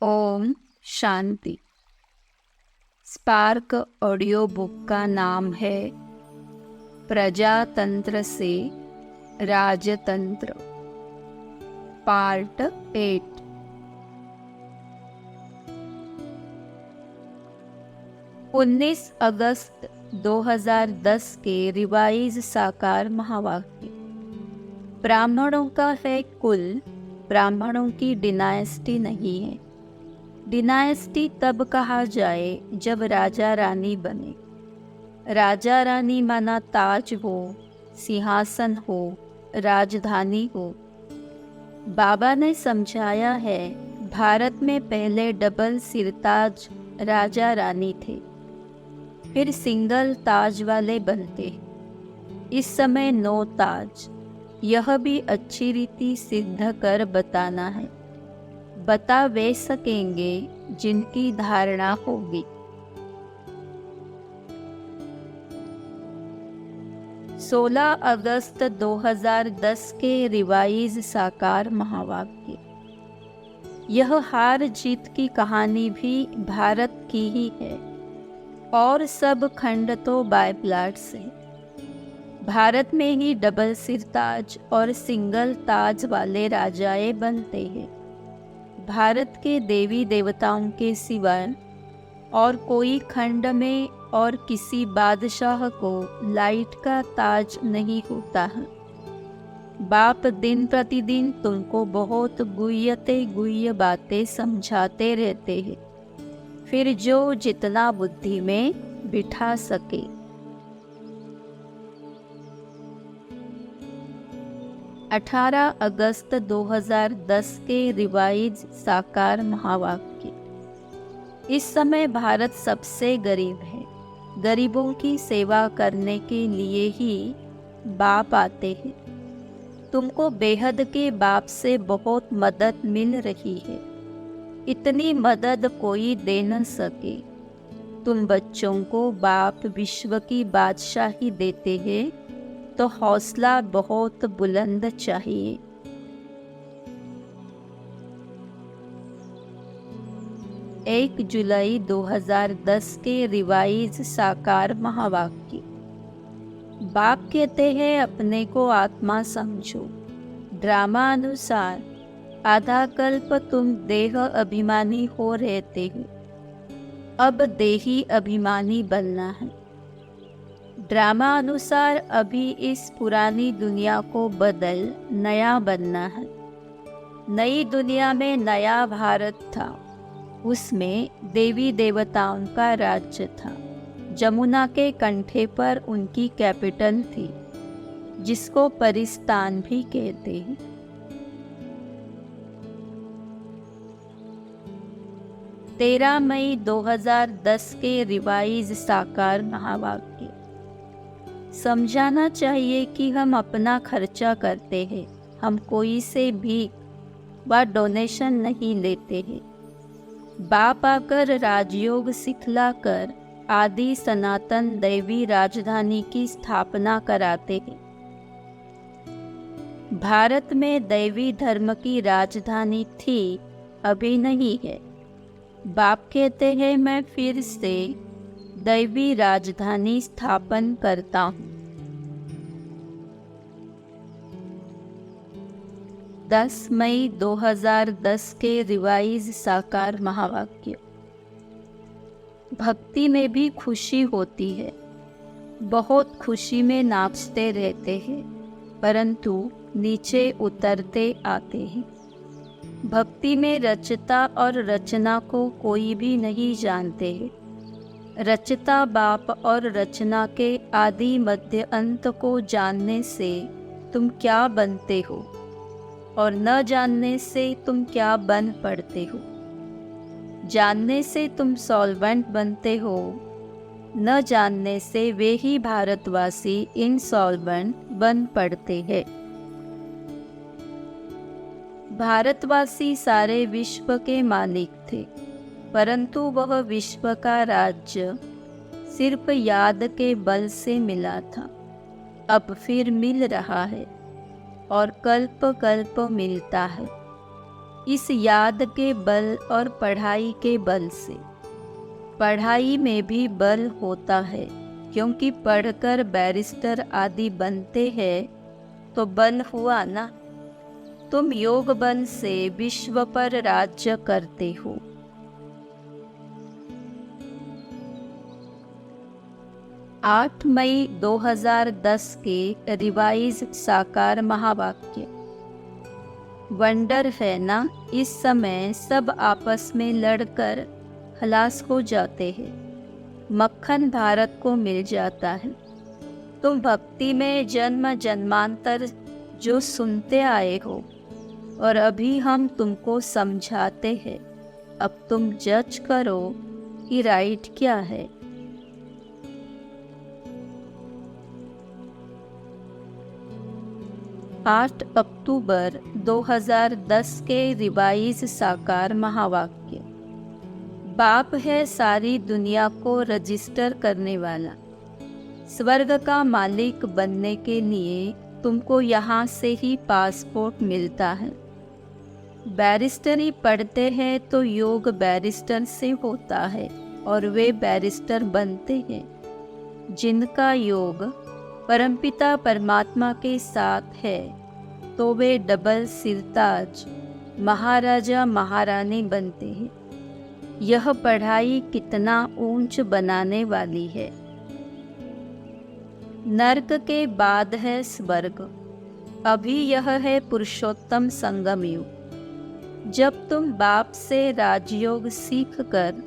Om Shanti. Spark audio book का नाम है प्रजातंत्र से राजतंत्र, पार्ट 8। 19 अगस्त 2010 के रिवाइज साकार महावाक्य। ब्राह्मणों का है कुल, ब्राह्मणों की डिनायस्टी नहीं है। डिनायस्टी तब कहा जाए जब राजा रानी बने। राजा रानी माना ताज हो, सिंहासन हो, राजधानी हो। बाबा ने समझाया है, भारत में पहले डबल सिरताज राजा रानी थे, फिर सिंगल ताज वाले बनते। इस समय 9 ताज। यह भी अच्छी रीति सिद्ध कर बताना है। बता वे सकेंगे जिनकी धारणा होगी। 16 अगस्त 2010 के रिवाइज साकार महावाक्य। यह हार जीत की कहानी भी भारत की ही है और सब खंड तो बायप्लाट्स हैं। भारत में ही डबल सिर ताज और सिंगल ताज वाले राजाए बनते हैं। भारत के देवी देवताओं के सिवाय और कोई खंड में और किसी बादशाह को लाइट का ताज नहीं होता है। बाप दिन प्रतिदिन तुमको बहुत गुह्य बातें समझाते रहते हैं, फिर जो जितना बुद्धि में बिठा सके। 18 अगस्त 2010 के रिवाइज साकार महावाक्य। इस समय भारत सबसे गरीब है। गरीबों की सेवा करने के लिए ही बाप आते हैं। तुमको बेहद के बाप से बहुत मदद मिल रही है। इतनी मदद कोई दे न सके। तुम बच्चों को बाप विश्व की बादशाही देते हैं तो हौसला बहुत बुलंद चाहिए। एक जुलाई 2010 के रिवाइज साकार महावाक्य। बाप कहते हैं अपने को आत्मा समझो। ड्रामा अनुसार आधा कल्प तुम देह अभिमानी हो रहते हो, अब देही अभिमानी बनना है। ड्रामा अनुसार अभी इस पुरानी दुनिया को बदल नया बनना है। नई दुनिया में नया भारत था, उसमें देवी देवताओं का राज्य था। जमुना के कंठे पर उनकी कैपिटल थी, जिसको परिस्तान भी कहते हैं। तेरह मई 2010 के रिवाइज साकार महावाक्य। समझाना चाहिए कि हम अपना खर्चा करते हैं, हम कोई से भीख व डोनेशन नहीं लेते हैं। बाप आकर राजयोग सिखलाकर आदि सनातन दैवी राजधानी की स्थापना कराते हैं। भारत में दैवी धर्म की राजधानी थी, अभी नहीं है। बाप कहते हैं मैं फिर से दैवी राजधानी स्थापन करता हूँ। 10 मई 2010 के रिवाइज साकार महावाक्य। भक्ति में भी खुशी होती है। बहुत खुशी में नाचते रहते हैं, परंतु नीचे उतरते आते हैं। भक्ति में रचता और रचना को कोई भी नहीं जानते हैं। रचता बाप और रचना के आदि मध्य अंत को जानने से तुम क्या बनते हो और न जानने से तुम क्या बन पड़ते हो। जानने से तुम सॉल्वेंट बनते हो, न जानने से वे ही भारतवासी इनसॉल्वेंट बन पड़ते हैं। भारतवासी सारे विश्व के मालिक थे, परंतु वह विश्व का राज्य सिर्फ याद के बल से मिला था। अब फिर मिल रहा है और कल्प कल्प मिलता है। इस याद के बल और पढ़ाई के बल से। पढ़ाई में भी बल होता है, क्योंकि पढ़कर बैरिस्टर आदि बनते हैं तो बल हुआ ना। तुम योग बल से विश्व पर राज्य करते हो। 8 मई 2010 के रिवाइज साकार महावाक्य। वंडर है ना, इस समय सब आपस में लड़कर खलास हो जाते हैं, मक्खन भारत को मिल जाता है। तुम भक्ति में जन्म जन्मांतर जो सुनते आए हो, और अभी हम तुमको समझाते हैं। अब तुम जज करो कि राइट क्या है। आठ अक्टूबर 2010 के रिवाइज साकार महावाक्य। बाप है सारी दुनिया को रजिस्टर करने वाला। स्वर्ग का मालिक बनने के लिए तुमको यहाँ से ही पासपोर्ट मिलता है। बैरिस्टरी पढ़ते हैं तो योग बैरिस्टर से होता है, और वे बैरिस्टर बनते हैं जिनका योग परमपिता परमात्मा के साथ है, तो वे डबल सिरताज महाराजा महारानी बनते हैं। यह पढ़ाई कितना ऊंच बनाने वाली है। नर्क के बाद है स्वर्ग, अभी यह है पुरुषोत्तम संगम युग। जब तुम बाप से राजयोग सीख कर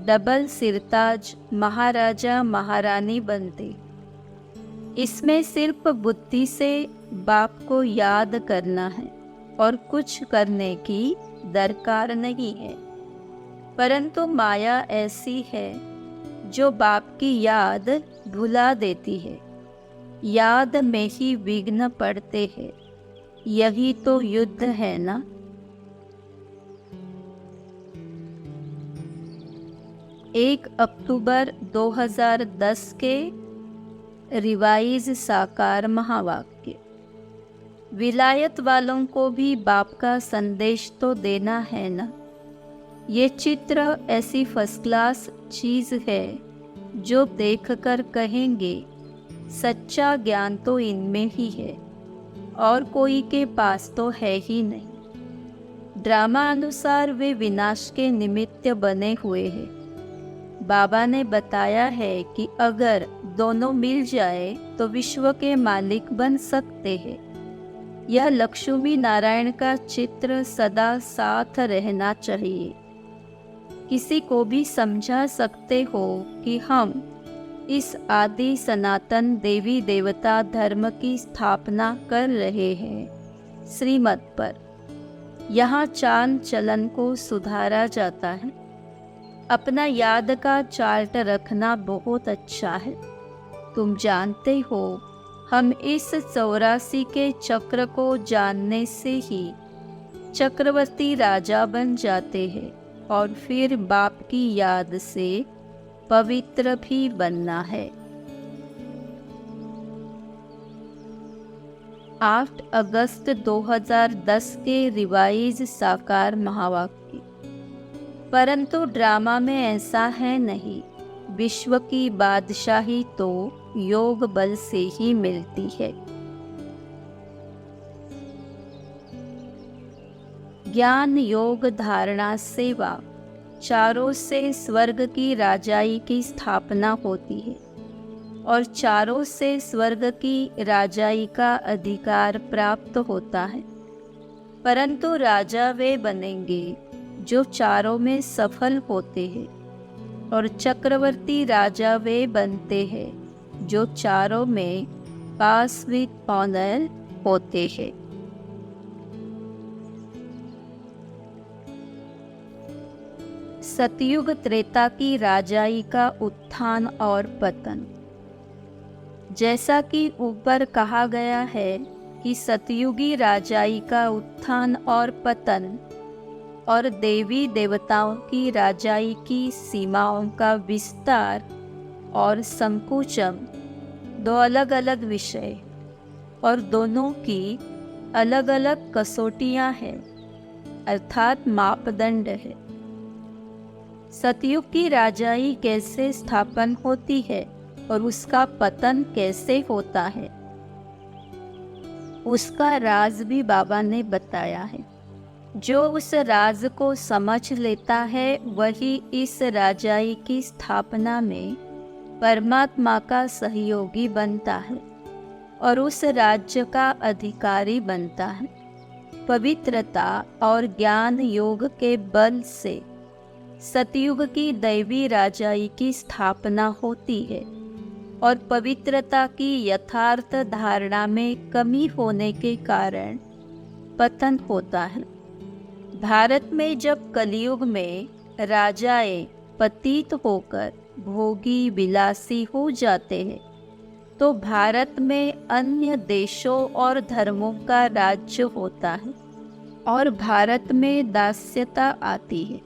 डबल सिरताज महाराजा महारानी बनते। इसमें सिर्फ बुद्धि से बाप को याद करना है और कुछ करने की दरकार नहीं है। परंतु माया ऐसी है जो बाप की याद भुला देती है। याद में ही विघ्न पड़ते हैं। यही तो युद्ध है ना। एक अक्टूबर 2010 के रिवाइज साकार महावाक्य। विलायत वालों को भी बाप का संदेश तो देना है ना। ये चित्र ऐसी फर्स्ट क्लास चीज़ है जो देखकर कहेंगे सच्चा ज्ञान तो इनमें ही है, और कोई के पास तो है ही नहीं। ड्रामा अनुसार वे विनाश के निमित्त बने हुए हैं। बाबा ने बताया है कि अगर दोनों मिल जाए तो विश्व के मालिक बन सकते हैं। यह लक्ष्मी नारायण का चित्र सदा साथ रहना चाहिए। किसी को भी समझा सकते हो कि हम इस आदि सनातन देवी देवता धर्म की स्थापना कर रहे हैं श्रीमत पर। यहाँ चाल चलन को सुधारा जाता है। अपना याद का चार्ट रखना बहुत अच्छा है। तुम जानते हो, हम इस 84 के चक्र को जानने से ही चक्रवर्ती राजा बन जाते हैं, और फिर बाप की याद से पवित्र भी बनना है। 8 अगस्त 2010 के रिवाइज साकार महावाक्य। परंतु ड्रामा में ऐसा है नहीं। विश्व की बादशाही तो योग बल से ही मिलती है। ज्ञान योग धारणा सेवा चारों से स्वर्ग की राजाई की स्थापना होती है, और चारों से स्वर्ग की राजाई का अधिकार प्राप्त होता है। परंतु राजा वे बनेंगे जो चारों में सफल होते हैं, और चक्रवर्ती राजा वे बनते हैं जो चारों में पास विद ऑनर होते हैं। सतयुग त्रेता की राजाई का उत्थान और पतन। जैसा कि ऊपर कहा गया है कि सतयुगी राजाई का उत्थान और पतन और देवी देवताओं की राजाई की सीमाओं का विस्तार और संकुचन दो अलग अलग विषय और दोनों की अलग अलग कसौटियाँ हैं। अर्थात मापदंड है। सतयुग की राजाई कैसे स्थापन होती है और उसका पतन कैसे होता है, उसका राज भी बाबा ने बताया है। जो उस राज को समझ लेता है वही इस राजाई की स्थापना में परमात्मा का सहयोगी बनता है और उस राज्य का अधिकारी बनता है। पवित्रता और ज्ञान योग के बल से सतयुग की दैवी राजाई की स्थापना होती है और पवित्रता की यथार्थ धारणा में कमी होने के कारण पतन होता है। भारत में जब कलयुग में राजाएं पतित होकर भोगी विलासी हो जाते हैं तो भारत में अन्य देशों और धर्मों का राज्य होता है और भारत में दास्यता आती है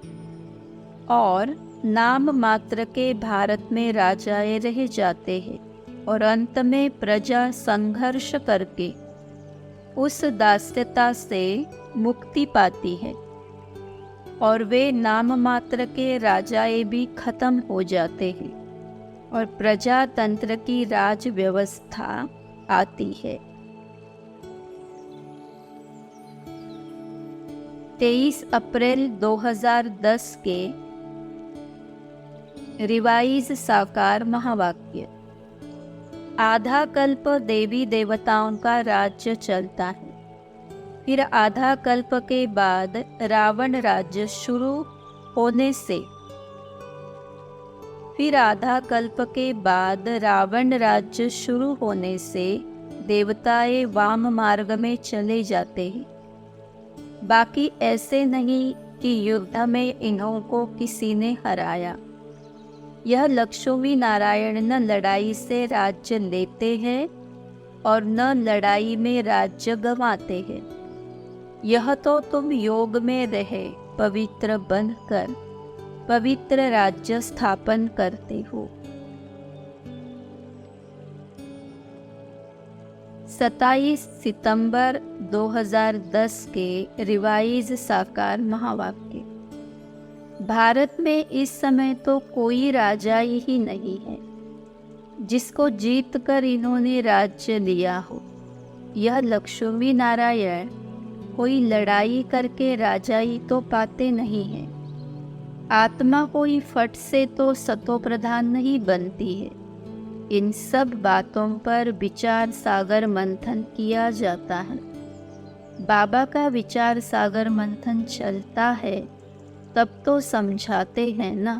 और नाम मात्र के भारत में राजाएं रह जाते हैं और अंत में प्रजा संघर्ष करके उस दास्यता से मुक्ति पाती है और वे नाम मात्र के राजाएं भी खत्म हो जाते हैं और प्रजातंत्र की राज व्यवस्था आती है। 23 अप्रैल 2010 के रिवाइज साकार महावाक्य। आधा कल्प देवी देवताओं का राज्य चलता है, फिर आधा कल्प के बाद रावण राज्य शुरू होने से देवताएं वाम मार्ग में चले जाते हैं। बाकी ऐसे नहीं कि युद्ध में इन्हों को किसी ने हराया। यह लक्ष्मी नारायण न लड़ाई से राज्य लेते हैं और न लड़ाई में राज्य गंवाते हैं। यह तो तुम योग में रहे पवित्र बनकर पवित्र राज्य स्थापन करते हो। 27 सितंबर 2010 के रिवाइज साकार महावाक्य। भारत में इस समय तो कोई राजा ही नहीं है जिसको जीत कर इन्होंने राज्य लिया हो। यह लक्ष्मी नारायण कोई लड़ाई करके राजाई तो पाते नहीं हैं। आत्मा कोई फट से तो सतो प्रधान नहीं बनती है। इन सब बातों पर विचार सागर मंथन किया जाता है। बाबा का विचार सागर मंथन चलता है तब तो समझाते हैं ना।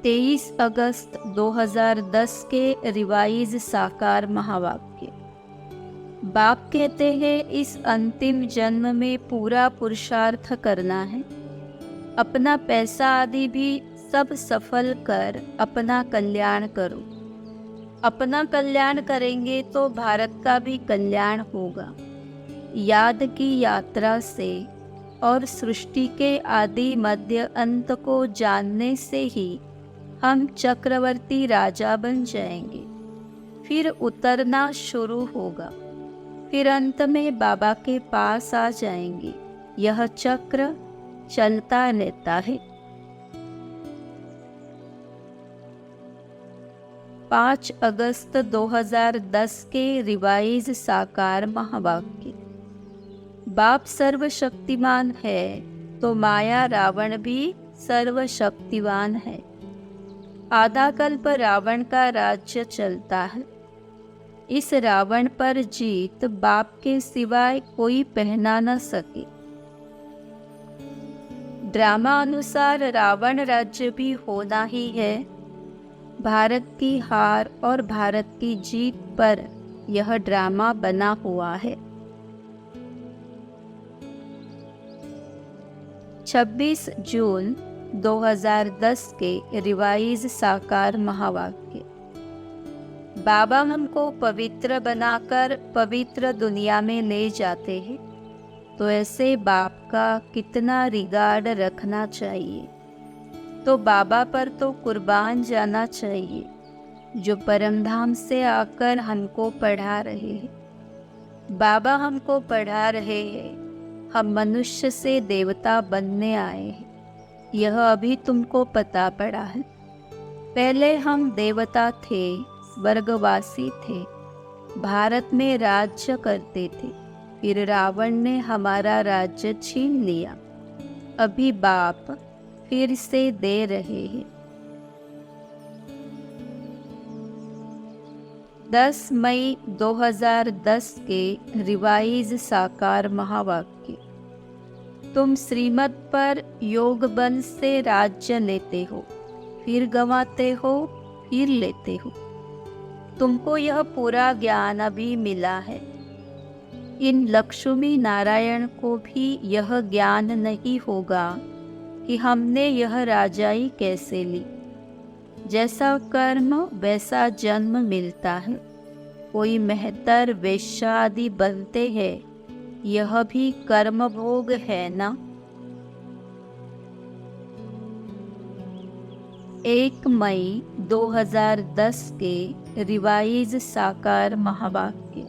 23 अगस्त 2010 के रिवाइज साकार महावाक्य। बाप कहते हैं इस अंतिम जन्म में पूरा पुरुषार्थ करना है। अपना पैसा आदि भी सब सफल कर अपना कल्याण करो। अपना कल्याण करेंगे तो भारत का भी कल्याण होगा। याद की यात्रा से और सृष्टि के आदि मध्य अंत को जानने से ही हम चक्रवर्ती राजा बन जाएंगे। फिर उतरना शुरू होगा, फिर अंत में बाबा के पास आ जाएंगे। यह चक्र चलता रहता है। 5 अगस्त 2010 के रिवाइज साकार महावाक्य। बाप सर्वशक्तिमान है तो माया रावण भी सर्वशक्तिवान है। आधा कल्प रावण का राज्य चलता है। इस रावण पर जीत बाप के सिवाय कोई पहना न सके। ड्रामा अनुसार रावण राज्य भी होना ही है। भारत की हार और भारत की जीत पर यह ड्रामा बना हुआ है। 26 जून 2010 के रिवाइज साकार महावाक्य। बाबा हमको पवित्र बनाकर पवित्र दुनिया में ले जाते हैं, तो ऐसे बाप का कितना रिगार्ड रखना चाहिए। तो बाबा पर तो कुर्बान जाना चाहिए जो परमधाम से आकर हमको पढ़ा रहे हैं। बाबा हमको पढ़ा रहे हैं, हम मनुष्य से देवता बनने आए हैं, यह अभी तुमको पता पड़ा है। पहले हम देवता थे, स्वर्गवासी थे, भारत में राज्य करते थे, फिर रावण ने हमारा राज्य छीन लिया। अभी बाप फिर से दे रहे हैं। 10 मई 2010 के रिवाइज साकार महावाक्य। तुम श्रीमत पर योग बल से राज्य लेते हो, फिर गंवाते हो, फिर लेते हो। तुमको यह पूरा ज्ञान अभी मिला है। इन लक्ष्मी नारायण को भी यह ज्ञान नहीं होगा कि हमने यह राजाई कैसे ली। जैसा कर्म वैसा जन्म मिलता है। कोई मेहतर वेश्या आदि बनते हैं, यह भी कर्म भोग है ना। 1 मई 2010 के रिवाइज साकार महावाक्य।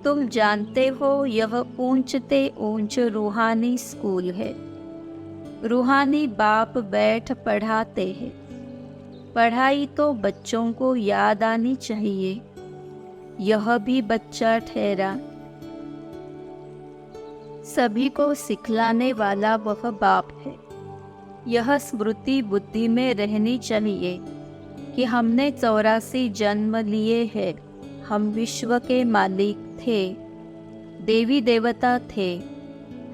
तुम जानते हो यह ऊंचते ऊंच रूहानी स्कूल है। रूहानी बाप बैठ पढ़ाते हैं। पढ़ाई तो बच्चों को याद आनी चाहिए। यह भी बच्चा ठहरा। सभी को सिखलाने वाला वह बाप है। यह स्मृति बुद्धि में रहनी चाहिए कि हमने 84 जन्म लिए हैं। हम विश्व के मालिक थे, देवी देवता थे,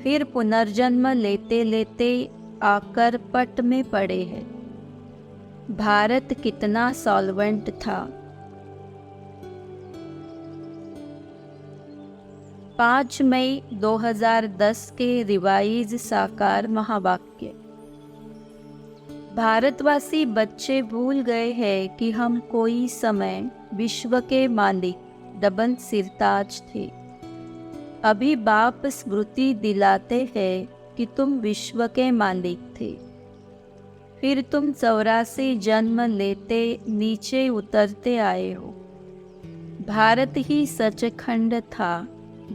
फिर पुनर्जन्म लेते लेते आकर पट में पड़े हैं। भारत कितना सॉल्वेंट था। 5 मई 2010 के रिवाइज साकार महावाक्य। भारतवासी बच्चे भूल गए हैं कि हम कोई समय विश्व के मालिक दबन सिरताज थे। अभी बाप स्मृति दिलाते हैं कि तुम विश्व के मालिक थे। फिर तुम 84 जन्म लेते नीचे उतरते आए हो। भारत ही सचखंड था,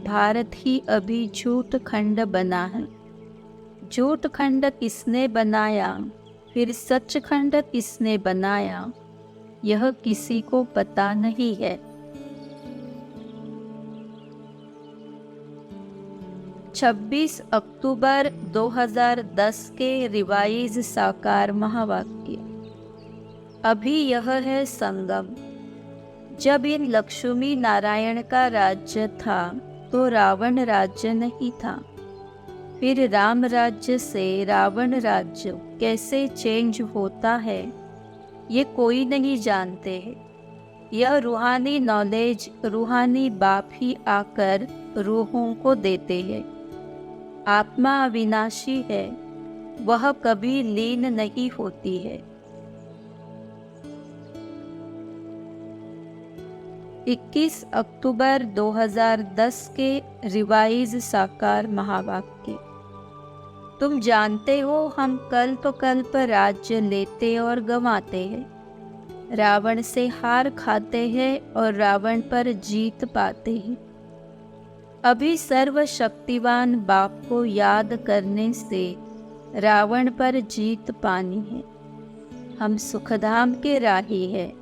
भारत ही अभी झूठ खंड बना है। झूठ खंड किसने बनाया, फिर सचखंड किसने बनाया, यह किसी को पता नहीं है। 26 अक्टूबर 2010 के रिवाइज साकार महावाक्य। अभी यह है संगम। जब इन लक्ष्मी नारायण का राज्य था तो रावण राज्य नहीं था। फिर राम राज्य से रावण राज्य कैसे चेंज होता है, ये कोई नहीं जानते हैं। यह रूहानी नॉलेज रूहानी बाप ही आकर रूहों को देते हैं। आत्मा अविनाशी है, वह कभी लीन नहीं होती है। 21 अक्टूबर 2010 के रिवाइज साकार महावाक्य। तुम जानते हो हम कल्प कल्प राज्य लेते और गंवाते हैं। रावण से हार खाते हैं और रावण पर जीत पाते हैं। अभी सर्वशक्तिवान बाप को याद करने से रावण पर जीत पानी है। हम सुखधाम के राही हैं।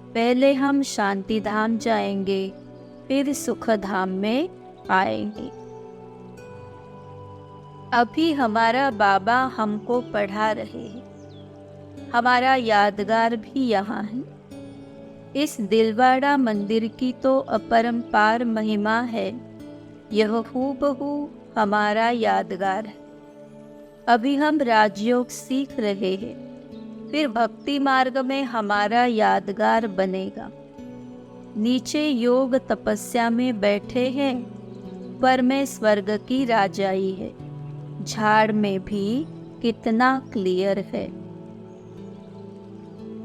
पहले हम शांतिधाम जाएंगे, फिर सुखधाम में आएंगे। अभी हमारा बाबा हमको पढ़ा रहे हैं। हमारा यादगार भी यहाँ है। इस दिलवाड़ा मंदिर की तो अपरंपार महिमा है। यह हूबहू हमारा यादगार है। अभी हम राजयोग सीख रहे हैं, फिर भक्ति मार्ग में हमारा यादगार बनेगा। नीचे योग तपस्या में बैठे हैं, ऊपर में स्वर्ग की राजाई है। झाड़ में भी कितना क्लियर है।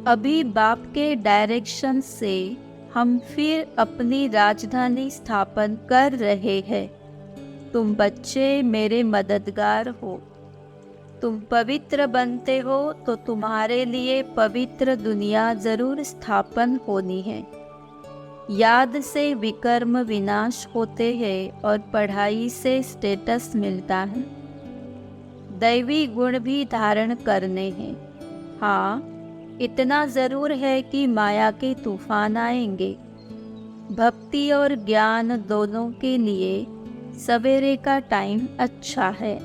अभी बाप के डायरेक्शन से हम फिर अपनी राजधानी स्थापन कर रहे हैं। तुम बच्चे मेरे मददगार हो। तुम पवित्र बनते हो तो तुम्हारे लिए पवित्र दुनिया जरूर स्थापन होनी है। याद से विकर्म विनाश होते हैं और पढ़ाई से स्टेटस मिलता है। दैवी गुण भी धारण करने हैं। हाँ, इतना जरूर है कि माया के तूफान आएंगे। भक्ति और ज्ञान दोनों के लिए सवेरे का टाइम अच्छा है।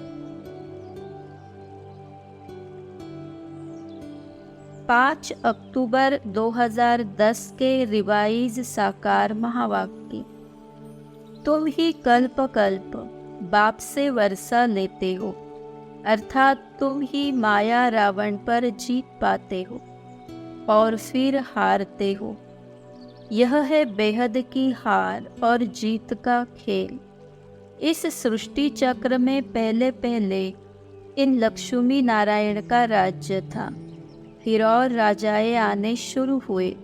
5 अक्टूबर 2010 के रिवाइज साकार महावाक्य। तुम ही कल्प कल्प बाप से वर्षा लेते हो, अर्थात तुम ही माया रावण पर जीत पाते हो और फिर हारते हो। यह है बेहद की हार और जीत का खेल। इस सृष्टि चक्र में पहले पहले इन लक्ष्मी नारायण का राज्य था, फिर और राजाएं आने शुरू हुए।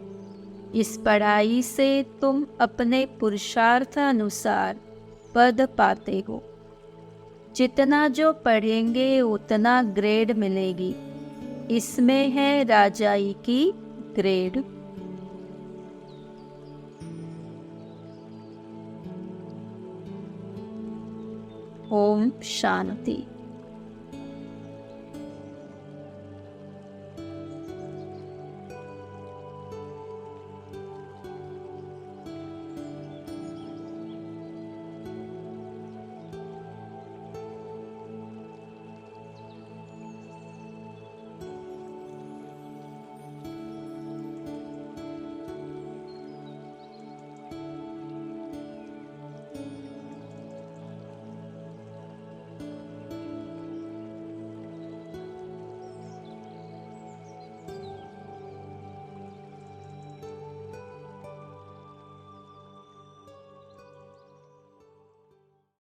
इस पढ़ाई से तुम अपने पुरुषार्थ अनुसार पद पाते हो। जितना जो पढ़ेंगे उतना ग्रेड मिलेगी। इसमें है राजाई की ग्रेड। ओम शांति।